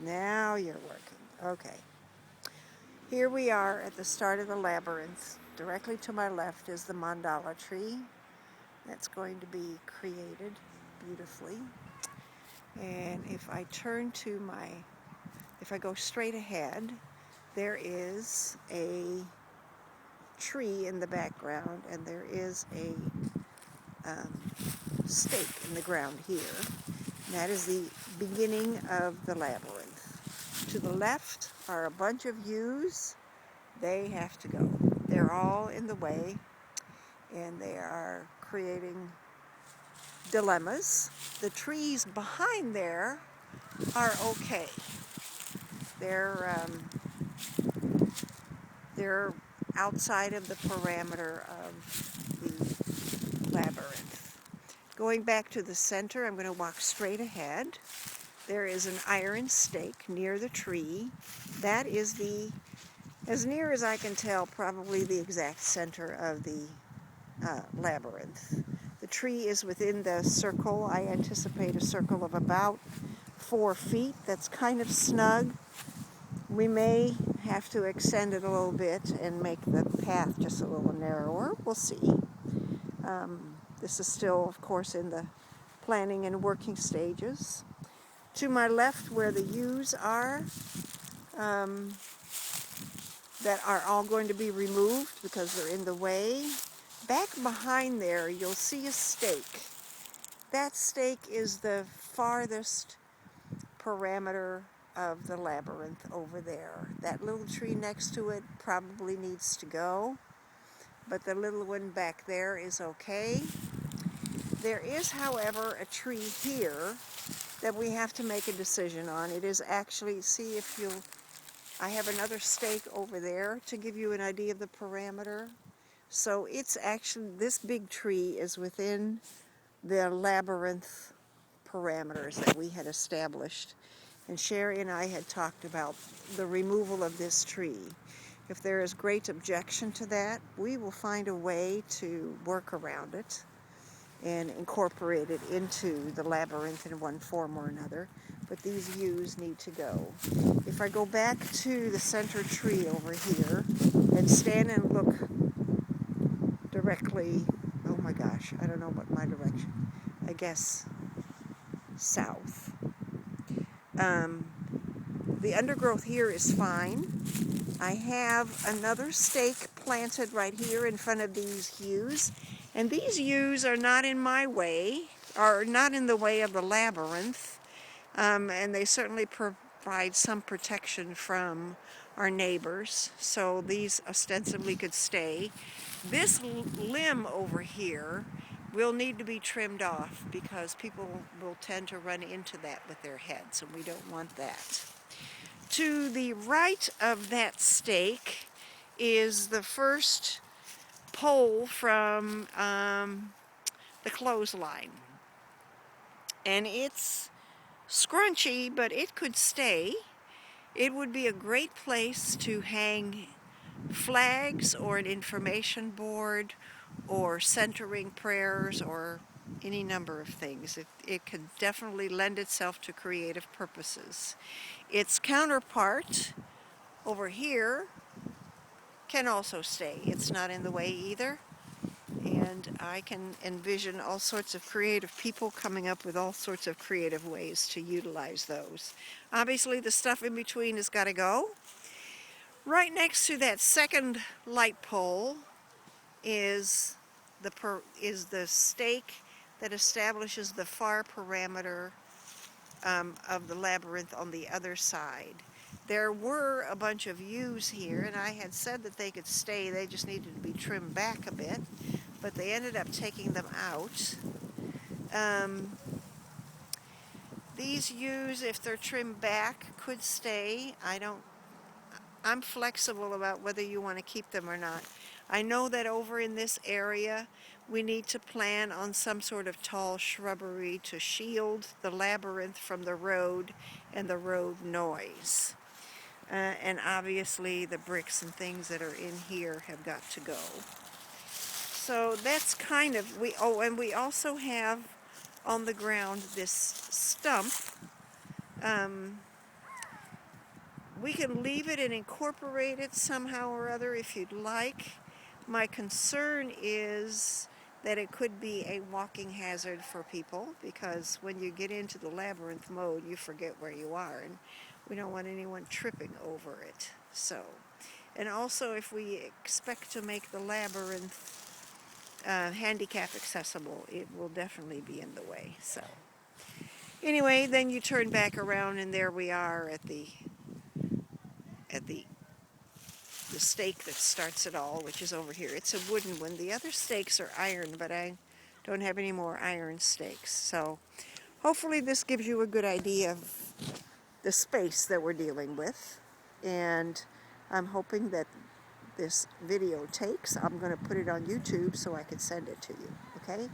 Now you're working. Okay. Here we are at the start of the labyrinth. Directly to my left is the mandala tree that's going to be created beautifully. And if I go straight ahead, there is a tree in the background, and there is a stake in the ground here. And that is the beginning of the labyrinth. To the left are a bunch of U's. They have to go. They're all in the way, and they are creating dilemmas. The trees behind there are okay. They're outside of the parameter of the labyrinth. Going back to the center, I'm going to walk straight ahead. There is an iron stake near the tree. That is as near as I can tell, probably the exact center of the labyrinth. The tree is within the circle. I anticipate a circle of about 4 feet. That's kind of snug. We may have to extend it a little bit and make the path just a little narrower. We'll see. This is still, of course, in the planning and working stages. To my left, where the U's are, that are all going to be removed because they're in the way. Back behind there, you'll see a stake. That stake is the farthest parameter of the labyrinth over there. That little tree next to it probably needs to go, but the little one back there is okay. There is, however, a tree here that we have to make a decision on. It is actually, I have another stake over there to give you an idea of the parameter. So it's actually, this big tree is within the labyrinth parameters that we had established. And Sherry and I had talked about the removal of this tree. If there is great objection to that, we will find a way to work around it and incorporate it into the labyrinth in one form or another. But these U's need to go. If I go back to the center tree over here and stand and look directly, oh my gosh, I don't know what my direction, I guess south. The undergrowth here is fine. I have another stake planted right here in front of these U's, and these U's are not in my way, are not in the way of the labyrinth, and they certainly provide some protection from our neighbors, so these ostensibly could stay. This limb over here will need to be trimmed off because people will tend to run into that with their heads, and we don't want that. To the right of that stake is the first pole from the clothesline. And it's scrunchy, but it could stay. It would be a great place to hang flags or an information board or centering prayers or any number of things. It could definitely lend itself to creative purposes. Its counterpart over here can also stay. It's not in the way either. And I can envision all sorts of creative people coming up with all sorts of creative ways to utilize those. Obviously, the stuff in between has got to go. Right next to that second light pole is the stake that establishes the far parameter of the labyrinth on the other side. There were a bunch of U's here, and I had said that they could stay. They just needed to be trimmed back a bit, but they ended up taking them out. These U's, if they're trimmed back, could stay. I'm flexible about whether you want to keep them or not. I know that over in this area, we need to plan on some sort of tall shrubbery to shield the labyrinth from the road and the road noise. And obviously the bricks and things that are in here have got to go. So that's kind of, and we also have on the ground this stump. we can leave it and incorporate it somehow or other if you'd like. My concern is that it could be a walking hazard for people, because when you get into the labyrinth mode, you forget where you are, and we don't want anyone tripping over it. So, and also if we expect to make the labyrinth handicap accessible, it will definitely be in the way. So anyway, then you turn back around and there we are at the stake that starts it all, which is over here. It's a wooden one. The other stakes are iron, but I don't have any more iron stakes. So hopefully this gives you a good idea of the space that we're dealing with. And I'm hoping that this video takes. I'm going to put it on YouTube so I can send it to you. Okay?